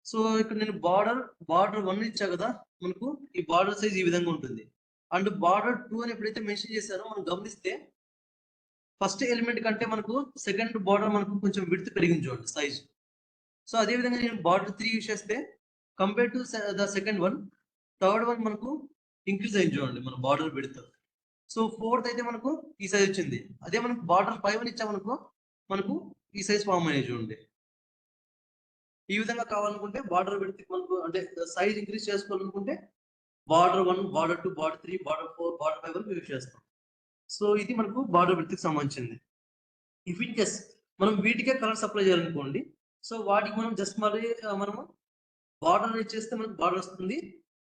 సో ఇక్కడ నేను బార్డర్ 1 ఇచ్చా కదా, మనకు ఈ బార్డర్ సైజ్ ఈ విధంగా ఉంటుంది. అండ్ బార్డర్ 2 అని ఎప్పుడైతే మెన్షన్ చేశారో మనం గమనిస్తే ఫస్ట్ ఎలిమెంట్ కంటే మనకు సెకండ్ బార్డర్ మనకు కొంచెం విడ్త్ పెరిగింది చూడండి సైజ్. సో అదే విధంగా నేను బార్డర్ 3 యూజ్ చేస్తే compare to the second one, third one మనకు ఇంక్రీజ్ అయింది చూడండి మన బార్డర్ విడ్త్. సో ఫోర్త్ అయితే మనకు ఈ సైజ్ వచ్చింది. అదే మనకు బార్డర్ 5 అని ఇచ్చామనుకో మనకు ఈ సైజ్ ఫామ్ అనేది చూడండి. ఈ విధంగా కావాలనుకుంటే బార్డర్ విడ్త్ మనకు అంటే సైజ్ ఇంక్రీజ్ చేసుకోవాలనుకుంటే border 1, border 2, border 3, border 4, border 5 వరకు యూజ్ చేస్తాం. సో ఇది మనకు బార్డర్ విడ్త్కి సంబంధించింది. ఇఫ్ ఇన్ కేస్ మనం వీటికే కలర్స్ అప్లై చేయాలనుకోండి, సో వాటికి మనం జస్ట్ మరి మనము బార్డర్ అనేది చేస్తే మనకు బార్డర్ వస్తుంది.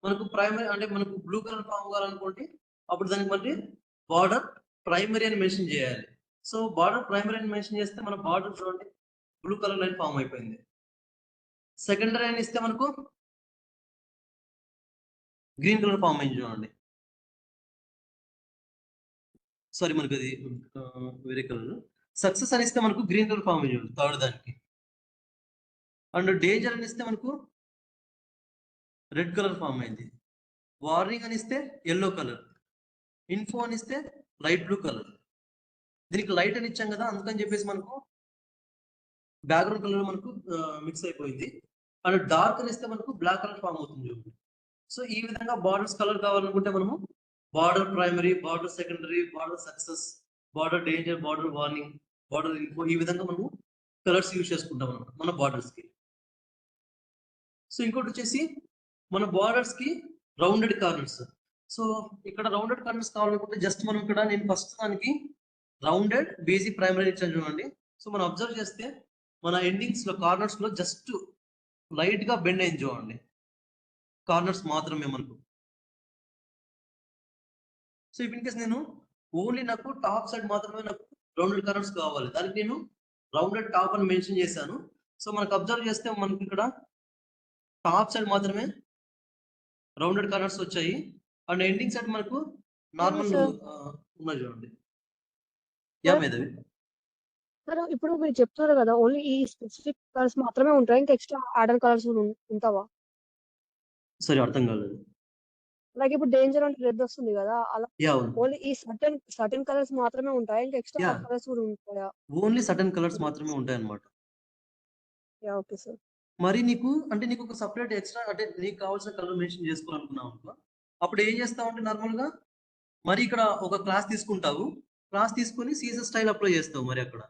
మనకు ప్రైమరీ అంటే మనకు బ్లూ కలర్ ఫామ్ కావాలనుకోండి, అప్పుడు దానికి మళ్ళీ బార్డర్ ప్రైమరీ అని మెన్షన్ చేయాలి. సో బార్డర్ ప్రైమరీ అని మెన్షన్ చేస్తే మన బార్డర్ చూడండి బ్లూ కలర్ లైన్ ఫామ్ అయిపోయింది. సెకండరీ అని ఇస్తే మనకు గ్రీన్ కలర్ ఫామ్ అయింది చూడండి. సారీ మనకు అది వేరే కలర్. సక్సెస్ అని ఇస్తే మనకు గ్రీన్ కలర్ ఫామ్ అయింది చూడండి థర్డ్ దానికి. అండ్ డేంజర్ అని ఇస్తే మనకు రెడ్ కలర్ ఫామ్ అయింది. వార్నింగ్ అని ఇస్తే ఎల్లో కలర్. ఇన్ఫో అని ఇస్తే లైట్ బ్లూ కలర్. దీనికి లైట్ అని ఇచ్చాం కదా, అందుకని చెప్పేసి మనకు బ్యాక్గ్రౌండ్ కలర్ మనకు మిక్స్ అయిపోయింది. అండ్ డార్క్ అని ఇస్తే మనకు బ్లాక్ కలర్ ఫామ్ అవుతుంది చూడండి. సో ఈ విధంగా బార్డర్స్ కలర్ కావాలనుకుంటే మనము border primary, border secondary, border success, border danger, border warning, border info, ఈ విధంగా మనము కలర్స్ యూజ్ చేసుకుంటాం అనమాట మన బార్డర్స్ కి. సో ఇంకోటి వచ్చేసి మన బార్డర్స్ కి రౌండెడ్ కార్నర్స్. సో ఇక్కడ రౌండెడ్ కార్నర్స్ కావాలనుకుంటే జస్ట్ మనం ఇక్కడ నేను ఫస్ట్ దానికి రౌండెడ్ బేసిక్ ప్రైమరీ ఇచ్చాను చూడండి. సో మనం అబ్జర్వ్ చేస్తే మన ఎండింగ్స్ లో కార్నర్స్ లో జస్ట్ లైట్ గా బెండ్ అయింది చూడండి, కార్నర్స్ మాత్రమే మనకు. సో ఇన్ కేస్ నేను ఓన్లీ నాకు టాప్ సైడ్ మాత్రమే నాకు రౌండెడ్ కార్నర్స్ కావాలి, దానికి నేను రౌండెడ్ టాప్ అని మెన్షన్ చేశాను. సో మనకు అబ్జర్వ్ చేస్తే మనకి ఇక్కడ టాప్ సైడ్ మాత్రమే రౌండెడ్ కార్నర్స్ వచ్చాయి. అండ్ ఎండింగ్ సైడ్ మనకు నార్మల్ ఉన్నాయి చూడండి. యా మేధావి. ఇప్పుడు మీరు చెప్తున్నారు కదా, ఓన్లీ ఈ స్పెసిఫిక్ కలర్స్ మాత్రమే ఉంటాయి, ఇంకా ఎక్స్ట్రా యాడెడ్ కలర్స్ ఉంటావా? సరే అర్థం కాలేదు. లైక్ ఇప్పుడు డేంజర్ అంటే రెడ్ వస్తుంది కదా, అలా యా ఓన్లీ ఈ సర్టెన్ కలర్స్ మాత్రమే ఉంటాయి, ఇంకా ఎక్స్ట్రా యా కలర్స్ కూడా ఉంటాయా? ఓన్లీ సర్టన్ కలర్స్ మాత్రమే ఉంటాయి అన్నమాట. Yeah okay sir. మరి నీకు అంటే నీకు ఒక సపరేట్ ఎక్స్ట్రా అంటే నీకు కావాల్సిన కలర్ మెన్షన్ చేసుకోవాలనుకున్నావు అనుకో, అప్పుడు ఏం చేస్తావు అంటే నార్మల్ గా మరి ఇక్కడ ఒక క్లాస్ తీసుకుంటావు, క్లాస్ తీసుకొని సిఎస్ఎస్ స్టైల్ అప్లై చేస్తావు మరి అక్కడ.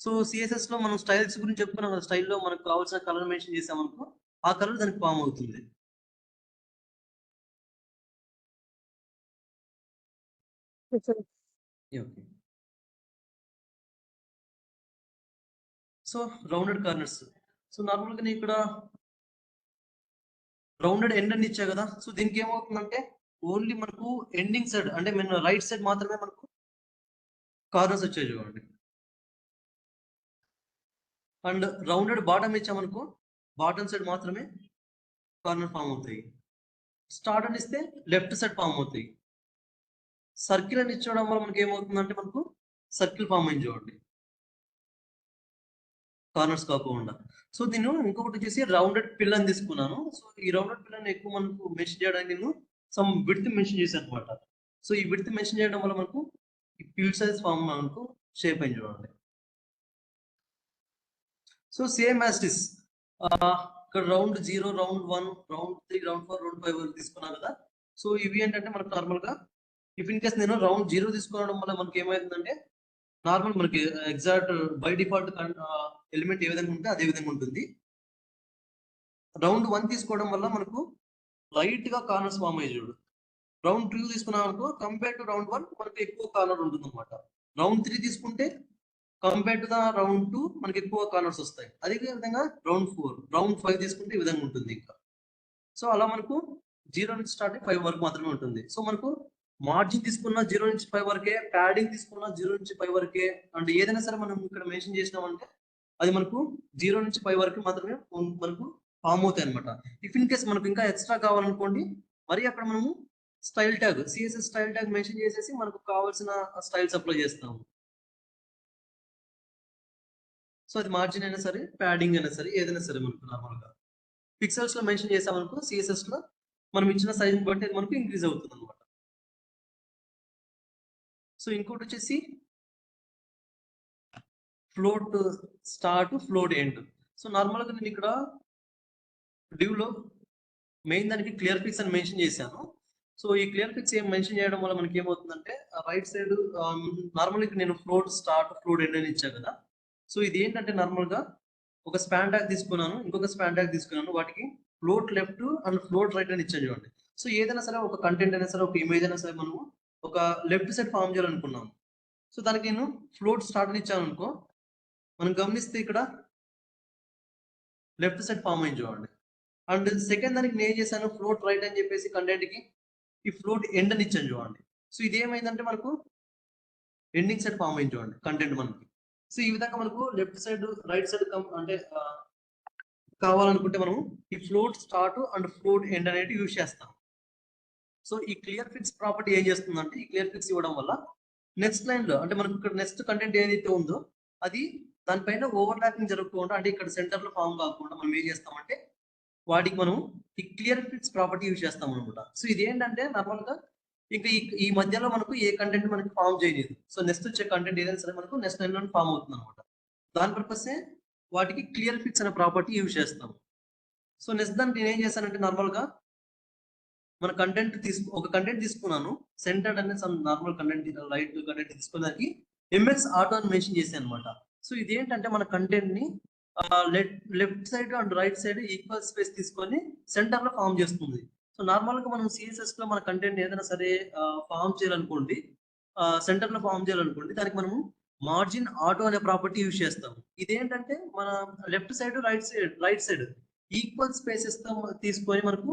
సో సిఎస్ఎస్ లో మనం స్టైల్స్ గురించి చెప్పుకున్నాం కదా, స్టైల్లో మనకు కావాల్సిన కలర్ మెన్షన్ చేసామనుకో ఆ కలర్ దానికి ఫామ్ అవుతుంది. So rounded corners. సో నార్మల్గా నేను ఇక్కడ రౌండెడ్ ఎండ్ అని ఇచ్చా కదా, సో దీనికి ఏమవుతుందంటే ఓన్లీ మనకు ఎండింగ్ సైడ్ అంటే మన రైట్ సైడ్ మాత్రమే మనకు కార్నర్స్ వచ్చాయి చూడండి. అండ్ రౌండెడ్ బాటమ్ ఇచ్చామనుకో బాటమ్ సైడ్ మాత్రమే కార్నర్ ఫామ్ అవుతాయి. స్టార్ట్ అని ఇస్తే లెఫ్ట్ సైడ్ ఫామ్ అవుతాయి. సర్కిల్ అని ఇచ్చడం వల్ల మనకి ఏమవుతుందంటే మనకు సర్కిల్ ఫామ్ అయింది చూడండి, కార్నర్స్ కాకుండా. సో నేను ఇంకొకటి వచ్చేసి రౌండెడ్ పిల్ అని తీసుకున్నాను. సో ఈ రౌండెడ్ పిల్ అని ఎక్కువ మనకు మెన్షన్ చేయడానికి నేను సమ్ విడ్త్ మెన్షన్ చేశాను అనమాట. సో ఈ విడ్త్ మెన్షన్ చేయడం వల్ల మనకు ఈ పిల్ సైజ్ ఫామ్ మనకు షేప్ అయింది చూడండి. సో సేమ్ యాజ్ ఇస్ ఇక్కడ round 0, round 1, round 3, round 4, round 5 వరకు తీసుకున్నాం కదా. సో ఇవి ఏంటంటే మనకు నార్మల్ గా ఇఫ్ ఇన్ కేస్ నేను రౌండ్ 0 తీసుకోవడం వల్ల మనకి ఏమైందంటే నార్మల్ మనకి ఎగ్జాక్ట్ బై డిఫాల్ట్ ఎలిమెంట్ ఏ విధంగా ఉంటే అదే విధంగా ఉంటుంది. రౌండ్ 1 తీసుకోవడం వల్ల మనకు లైట్ గా కార్నర్స్ ఫామ్ అయ్యి చూడు. రౌండ్ 2 తీసుకున్నాం అనుకో కంపేర్ టు రౌండ్ 1 మనకి ఎక్కువ కార్నర్ ఉంటుంది అనమాట. రౌండ్ 3 తీసుకుంటే కంపేర్ టు ద రౌండ్ 2 మనకి ఎక్కువ కార్నర్స్ వస్తాయి. అదే విధంగా రౌండ్ 4, రౌండ్ 5 తీసుకుంటే ఈ విధంగా ఉంటుంది ఇంకా. సో అలా మనకు 0 నుంచి స్టార్ట్ 5 వరకు మాత్రమే ఉంటుంది. సో మనకు మార్జిన్ తీసుకున్న 0 నుంచి 5 వరకే, ప్యాడింగ్ తీసుకున్న 0 నుంచి 5 వరకే. అండ్ ఏదైనా సరే మనం ఇక్కడ మెన్షన్ చేసినామంటే అది మనకు 0 నుంచి 5 వరకు మాత్రమే మనకు ఫామ్ అవుతాయి అనమాట. ఇఫ్ ఇన్ కేస్ మనకు ఇంకా ఎక్స్ట్రా కావాలనుకోండి, మరి అక్కడ మనము style tag CSS style tag mention చేసేసి మనకు కావాల్సిన స్టైల్స్ అప్లై చేస్తాము. సో అది మార్జిన్ అయినా సరే, ప్యాడింగ్ అయినా సరే, ఏదైనా సరే మనకు నార్మల్గా పిక్సెల్స్ లో మెన్షన్ చేసామనుకో సిఎస్ఎస్ లో మనం ఇచ్చిన సైజ్ బట్టి అది మనకు ఇంక్రీజ్ అవుతుంది అనమాట. సో ఇంకోటి వచ్చేసి float start, float end. So నార్మల్గా నేను ఇక్కడ డివ్ లో మెయిన్ దానికి క్లియర్ పిక్స్ అని మెన్షన్ చేశాను. సో ఈ క్లియర్ పిక్స్ ఏం మెన్షన్ చేయడం వల్ల మనకి ఏమవుతుందంటే రైట్ సైడ్ నార్మల్ ఇక్కడ నేను ఫ్లోట్ స్టార్ట్ ఫ్లోట్ ఎండ్ అని ఇచ్చా కదా. సో ఇది ఏంటంటే నార్మల్ గా ఒక స్పాన్ ట్యాగ్ తీసుకున్నాను, ఇంకొక స్పాన్ ట్యాగ్ తీసుకున్నాను, వాటికి float left and float right అని ఇచ్చాను చూడండి. సో ఏదైనా సరే ఒక కంటెంట్ అయినా సరే ఒక ఇమేజ్ అయినా సరే మనము ఒక లెఫ్ట్ సైడ్ ఫామ్ చేయాలనుకున్నాము. సో దానికి నేను ఫ్లోట్ స్టార్ట్ అని ఇచ్చాను అనుకో, మనం గమనిస్తే ఇక్కడ లెఫ్ట్ సైడ్ ఫామ్ అయింది చూడండి. అండ్ సెకండ్ దానికి నేను ఏం చేశాను, ఫ్లోట్ రైట్ అని చెప్పేసి కంటెంట్ కి ఈ ఫ్లోట్ ఎండ్ అని ఇచ్చాను చూడండి. సో ఇది ఏమైందంటే మనకు ఎండింగ్ సైడ్ ఫామ్ అయింది చూడండి కంటెంట్ మనకి. సో ఈ విధంగా మనకు లెఫ్ట్ సైడ్ రైట్ సైడ్ అంటే కావాలనుకుంటే మనం ఈ float start and float end అనేది యూజ్ చేస్తాం. సో ఈ క్లియర్ ఫిక్స్ ప్రాపర్టీ ఏం చేస్తుందంటే, ఈ క్లియర్ ఫిక్స్ ఇవ్వడం వల్ల నెక్స్ట్ లైన్ లో అంటే మనకు ఇక్కడ నెక్స్ట్ కంటెంట్ ఏదైతే ఉందో అది దానిపైన ఓవర్ ల్యాపింగ్ జరగకుండా, అంటే ఇక్కడ సెంటర్ లో ఫామ్ కాకుండా మనం ఏం చేస్తామంటే వాటికి మనం ఈ క్లియర్ ఫిక్స్ ప్రాపర్టీ యూజ్ చేస్తాం అనమాట. సో ఇది ఏంటంటే నార్మల్ గా ఇంకా ఈ మధ్యలో మనకు ఏ కంటెంట్ మనకి ఫామ్ చేయలేదు. సో నెక్స్ట్ వచ్చే కంటెంట్ ఏదైనా సరే మనకు నెక్స్ట్ లైన్ లో ఫామ్ అవుతుంది అనమాట. దాని పర్పస్ వాటికి క్లియర్ ఫిక్స్ అనే ప్రాపర్టీ యూజ్ చేస్తాం. సో నెక్స్ట్ దానికి నేను ఏం చేశానంటే నార్మల్ గా మన కంటెంట్ ఒక కంటెంట్ తీసుకున్నాను, సెంటర్డ్ అనే some normal content light content తీసుకున్నానికి ఎంఎక్స్ ఆటో అని మెన్షన్ చేశాను అనమాట. సో ఇదేంటంటే మన కంటెంట్ ని left side and right side equal space తీసుకొని సెంటర్ లో ఫామ్ చేస్తుంది. సో నార్మల్ గా మనం సిఎస్ఎస్ లో మన కంటెంట్ ఏదైనా సరే ఫామ్ చేయాలనుకోండి, సెంటర్ లో ఫామ్ చేయాలనుకోండి, దానికి మనము మార్జిన్ ఆటో అనే ప్రాపర్టీ యూజ్ చేస్తాం. ఇదేంటంటే మన left side right side equal spaces తో తీసుకొని మనకు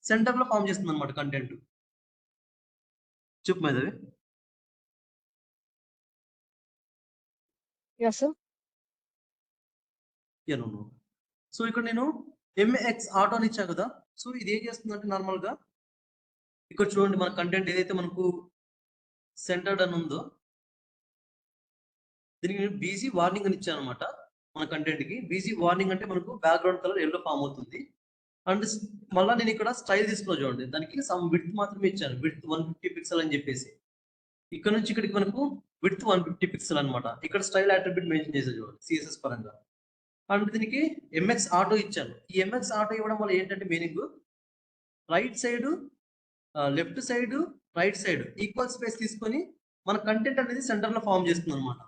సెంటర్ లో ఫామ్ చేస్తుంది అనమాట కంటెంట్. చెప్పు మేధావి. Yes sir. సో ఇక్కడ నేను ఎంఎక్స్ ఆటో అని ఇచ్చా కదా. సో ఇది ఏం చేస్తుందంటే నార్మల్ గా ఇక్కడ చూడండి, మన కంటెంట్ ఏదైతే మనకు సెంటర్డ్ అని ఉందో దీనికి నేను బీజీ వార్నింగ్ అని ఇచ్చాను అనమాట. మన కంటెంట్ కి బీజీ వార్నింగ్ అంటే మనకు బ్యాక్గ్రౌండ్ కలర్ ఎల్లో ఫామ్ అవుతుంది. అండ్ మళ్ళీ నేను ఇక్కడ స్టైల్ తీసుకున్నా చూడండి, దానికి సమ్ విడ్త్ మాత్రమే ఇచ్చాను, విడ్త్ 150 పిక్సెల్ అని చెప్పేసి. ఇక్కడ నుంచి ఇక్కడికి మనకు విడ్త్ 150 పిక్సెల్ అనమాట. ఇక్కడ స్టైల్ అట్రిబ్యూట్ మెన్షన్ చేసే చూడండి సిఎస్ఎస్ పరంగా. అండ్ దీనికి ఎంఎక్స్ ఆటో ఇచ్చాను. ఈ ఎంఎక్స్ ఆటో ఇవ్వడం వల్ల ఏంటంటే meaning right side left side right side equal space తీసుకొని మన కంటెంట్ అనేది సెంటర్ లో ఫామ్ చేస్తుంది అనమాట.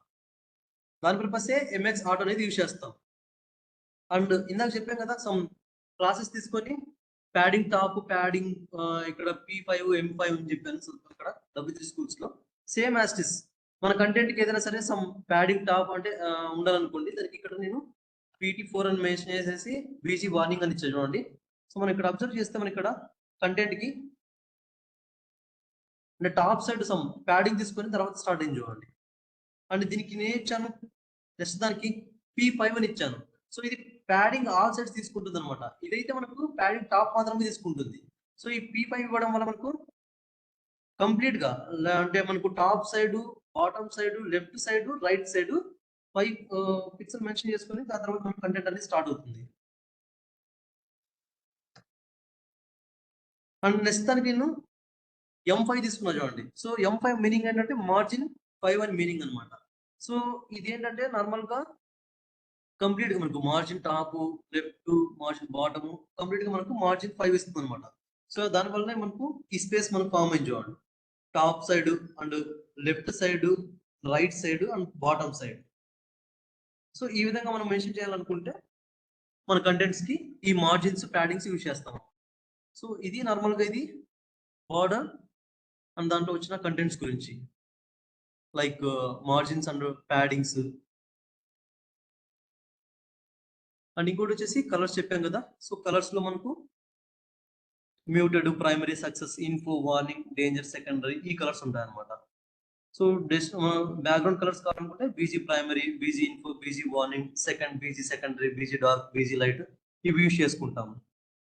దాని పర్పసే ఎంఎక్స్ ఆటో అనేది యూజ్ చేస్తాం. అండ్ ఇందాక చెప్పాం కదా, సమ్ క్లాసెస్ తీసుకొని ప్యాడింగ్ టాప్ ప్యాడింగ్ ఇక్కడ P5 M5 అని చెప్పాను. సో ఇక్కడ W3 స్కూల్స్ లో సేమ్ యాస్టిస్ మన కంటెంట్ కి ఏదైనా సరే సమ్ ప్యాడింగ్ టాప్ అంటే ఉండాలనుకోండి, దానికి ఇక్కడ నేను PT4 అని మెన్షన్ చేసేసి బీజీ వార్నింగ్ అని ఇచ్చాను చూడండి. సో మనం ఇక్కడ అబ్జర్వ్ చేస్తే మన ఇక్కడ కంటెంట్ కి అంటే టాప్ సైడ్ సమ్ ప్యాడింగ్ తీసుకొని తర్వాత స్టార్ట్ అయింది చూడండి. అండ్ దీనికి నేను ఇచ్చాను నెక్స్ట్ దానికి P5 అని ఇచ్చాను. సో ఇది ప్యాడింగ్ ఆల్ సైడ్స్ తీసుకుంటుంది అనమాట. ఇదైతే మనకు ప్యాడింగ్ టాప్ మాత్రమే తీసుకుంటుంది. సో ఈ P5 ఇవ్వడం వల్ల మనకు కంప్లీట్ గా అంటే మనకు top side bottom side left side right side 5 pixel mention చేసుకొని దాని తర్వాత మన కంటెంట్ అనేది స్టార్ట్ అవుతుంది. అండ్ నెక్స్ట్ దానికి నేను M5 తీసుకున్నా చూడండి. సో M5 మీనింగ్ ఏంటంటే మార్జిన్ 5 అని మీనింగ్ అనమాట. సో ఇది ఏంటంటే నార్మల్ గా కంప్లీట్ గా మనకు margin top left margin bottom complete గా మనకు మార్జిన్ 5 ఇస్తుంది అనమాట. సో దానివల్లనే మనకు ఈ స్పేస్ మనకు ఫామ్ అయింది చూడండి, top side and left side right side and bottom side. So ఈ విధంగా మనం మెన్షన్ చేయాలనుకుంటే మన కంటెంట్స్ కి ఈ మార్జిన్స్ ప్యాడింగ్స్ యూజ్ చేస్తాం. సో ఇది నార్మల్ గా ఇది బార్డర్ అండ్ దాంట్లో వచ్చిన కంటెంట్స్ గురించి like margins and paddings. And ఇంకోటి వచ్చేసి కలర్స్ చెప్పాం కదా. సో కలర్స్ లో మనకు muted, primary, success, info, warning, danger, secondary ఈ కలర్స్ ఉంటాయి అనమాట. సో బ్యాక్గ్రౌండ్ కలర్స్ కావాలనుకుంటే BG primary, BG info, BG warning, BG secondary, BG dark, BG light ఇవి యూజ్ చేసుకుంటాము.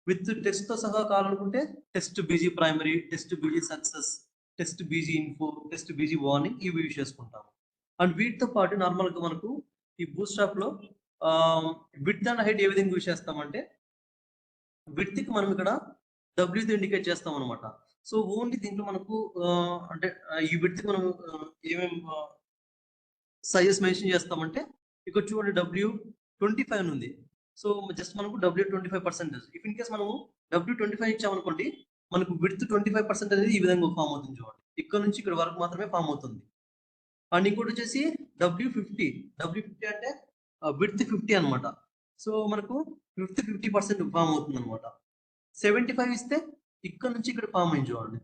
విత్ టెక్స్ట్ తో సహా కావాలనుకుంటే text BG primary, text BG success, text BG info, text BG warning ఇవి use చేసుకుంటాము. And వీటితో పాటు నార్మల్ గా మనకు ఈ బూట్స్ట్రాప్ లో విడ్త్ అండ్ హైట్ ఏ విధంగా యూజ్ చేస్తామంటే విడ్త్ కి మనం ఇక్కడ W తో ఇండికేట్ చేస్తాం అనమాట. సో ఓన్లీ దీంట్లో మనకు అంటే ఈ విడ్త్ కి మనం ఏమేమి సైజెస్ మెన్షన్ చేస్తామంటే ఇక్కడ చూడండి W25 ఉంది. సో జస్ట్ మనకు W25%. ఇఫ్ ఇన్ కేస్ మనము W25 ఇచ్చామనుకోండి మనకు విడ్త్ 25% అనేది ఈ విధంగా ఫామ్ అవుతుంది చూడండి. ఇక్కడ నుంచి ఇక్కడ వరకు మాత్రమే ఫామ్ అవుతుంది. అండ్ ఇంకోటి వచ్చేసి W50 అంటే విడ్త్ 50 అనమాట. సో మనకు 50% ఫామ్ అవుతుంది అనమాట. 75 ఇస్తే ఇక్కడ నుంచి ఇక్కడ ఫామ్ అయింది చూడండి.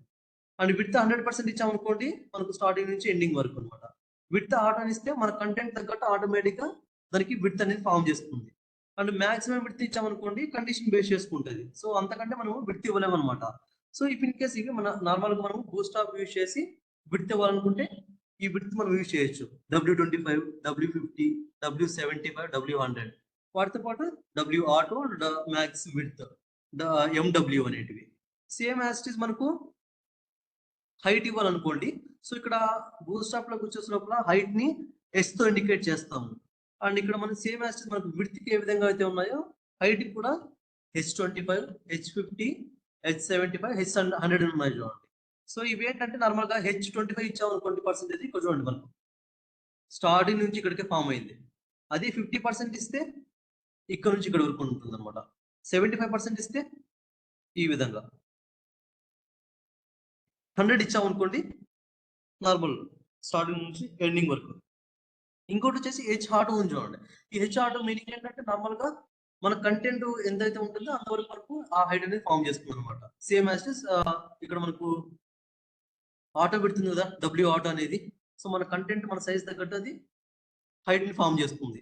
అండ్ విడ్త్ 100% ఇచ్చామనుకోండి మనకు స్టార్టింగ్ నుంచి ఎండింగ్ వరకు అనమాట. విడ్త్ ఆటో అని ఇస్తే మన కంటెంట్ తగ్గట్టు ఆటోమేటిక్ గా దానికి విడ్త్ అనేది ఫామ్ చేస్తుంది. అండ్ మాక్సిమం విడ్త్ ఇచ్చామనుకోండి కండిషన్ బేస్ చేసుకుంటుంది. సో అంతకంటే మనం విడ్త్ ఇవ్వలేము అనమాట. సో ఇఫ్ ఇన్ కేస్ ఇవి మన నార్మల్ గా మనం బూస్టాప్ యూజ్ చేసి విడ్త్ ఇవ్వాలనుకుంటే ఈ విడ్త్ మనం యూజ్ చేయొచ్చు. W25, W50, W75, W100 వాటితో పాటు W auto and max width MW అనేటివి. సేమ్ యాజ్ ఇట్ ఈస్ మనకు హైట్ ఇవ్వాలనుకోండి. సో ఇక్కడ బూస్టాప్ లోకి వచ్చేసిన లోపల హైట్ ని S తో ఇండికేట్ చేస్తాము. అండ్ ఇక్కడ మనం సేమ్ యాజ్ మనకు విడ్త్ కి ఏ విధంగా అయితే ఉన్నాయో హైట్ కూడా H25, H50, H75, H100 ఉన్నాయి చూడండి. సో ఇవి ఏంటంటే నార్మల్ గా H25 ఇచ్చాము అనుకోండి పర్సెంటేజ్ ఇక్కడ చూడండి మనకు స్టార్టింగ్ నుంచి ఇక్కడికే ఫామ్ అయింది. అదే 50% ఇస్తే ఇక్కడ నుంచి ఇక్కడ వరకు ఉంటుంది అనమాట. 75% ఇస్తే ఈ విధంగా 100 ఇచ్చాము అనుకోండి నార్మల్ స్టార్టింగ్ నుంచి ఎండింగ్ వరకు. ఇంకోటి వచ్చేసి H ఆటో ఉంది చూడండి. ఈ H ఆటో మీనింగ్ ఏంటంటే నార్మల్ గా మన కంటెంట్ ఎంతైతే ఉంటుందో అంతవరకు వరకు ఆ హైట్ అనేది ఫామ్ చేస్తుంది అనమాట. సేమ్ యాజ్ ఇక్కడ మనకు ఆటో పెడుతుంది కదా W ఆటో అనేది. సో మన కంటెంట్ మన సైజ్ తగ్గట్టు అది హైట్ ని ఫామ్ చేస్తుంది.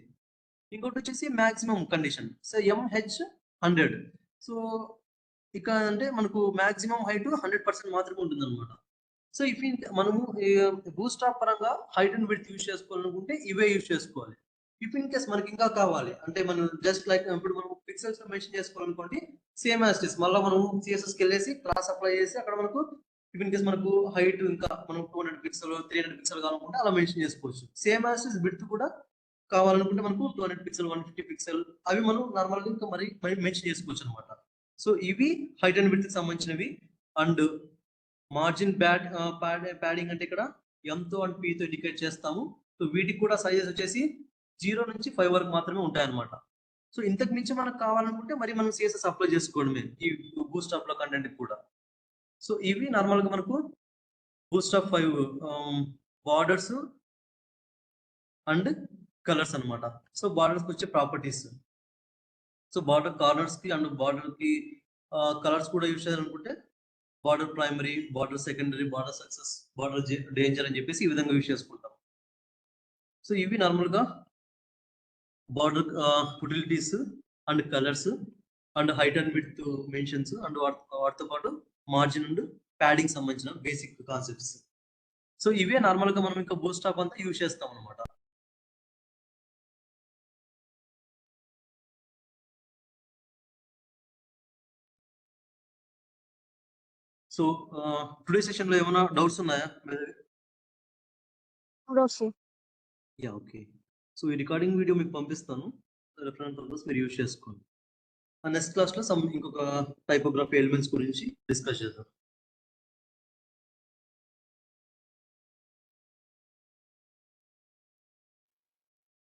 ఇంకోటి వచ్చేసి maximum condition. So MH100. So ఇక్కడ అంటే మనకు మాక్సిమం హైట్ 100% మాత్రమే ఉంటుంది అనమాట. సో ఇఫ్ మనము బూస్టాప్ పరంగా హైట్ అండ్ విడ్త్ యూజ్ చేసుకోవాలనుకుంటే ఇవే యూజ్ చేసుకోవాలి. ఇఫ్ ఇన్ కేస్ మనకి ఇంకా కావాలి అంటే మనం జస్ట్ లైక్ ఇప్పుడు మనం పిక్సెల్స్ లో మెన్షన్ చేసుకోవాలనుకోండి సేమ్ యాజ్ ఇట్ ఇస్ మళ్ళీ మనం CSS కి వెళ్ళేసి క్లాస్ అప్లై చేసి అక్కడ మనకు ఇఫ్ ఇన్ కేస్ మనకు హైట్ ఇంకా మనం 200 పిక్సెల్ 300 పిక్సెల్ కావాలనుకుంటే అలా మెన్షన్ చేసుకోవచ్చు. Same as it is width కూడా కావాలనుకుంటే మనకు 200 పిక్సెల్ 150 పిక్సెల్ అవి మనం నార్మల్ గా ఇంకా మరి మెన్షన్ చేసుకోవచ్చు అనమాట. సో ఇవి హైట్ అండ్ విడ్త్ కి సంబంధించినవి. అండ్ మార్జిన్ ప్యాడింగ్ అంటే ఇక్కడ M తో అండ్ P తో ఇండికేట్ చేస్తాము. సో వీటికి కూడా సైజెస్ వచ్చేసి 0 నుంచి 5 వరకు మాత్రమే ఉంటాయన్నమాట. సో ఇంతకు మించి మనకు కావాలనుకుంటే మరి మనం CSS అప్లై చేసుకోవడమే ఈ బూస్టాప్ లో కంటెంట్ కూడా. సో ఇవి నార్మల్ గా మనకు బూస్టాప్ 5 బార్డర్స్ అండ్ కలర్స్ అన్నమాట. సో బార్డర్స్ కి వచ్చే ప్రాపర్టీస్. సో బార్డర్ కార్నర్స్ కి అండ్ బార్డర్ కి కలర్స్ కూడా యూజ్ చేయాలనుకుంటే border primary, border secondary, border success, border danger అని చెప్పేసి ఈ విధంగా యూజ్ చేసుకుంటాం. సో ఇవి నార్మల్ గా border utilities and colours and height and width mentions and వాటితో పాటు మార్జిన్ అండ్ ప్యాడింగ్ సంబంధించిన బేసిక్ కాన్సెప్ట్స్. సో ఇవే నార్మల్ గా మనం ఇంకా బూస్టాప్ అంతా యూజ్ చేస్తాం అనమాట. సో టుడే సెషన్ లో ఏమైనా డౌట్స్ ఉన్నాయా? Yeah okay. సో ఈ రికార్డింగ్ వీడియో మీకు పంపిస్తాను. రెఫరెన్స్ పర్పస్ మీరు యూజ్ చేసుకోండి. నెక్స్ట్ క్లాస్ లో ఇంకొక టైపోగ్రఫీ ఎలిమెంట్స్ గురించి డిస్కస్ చేద్దాం.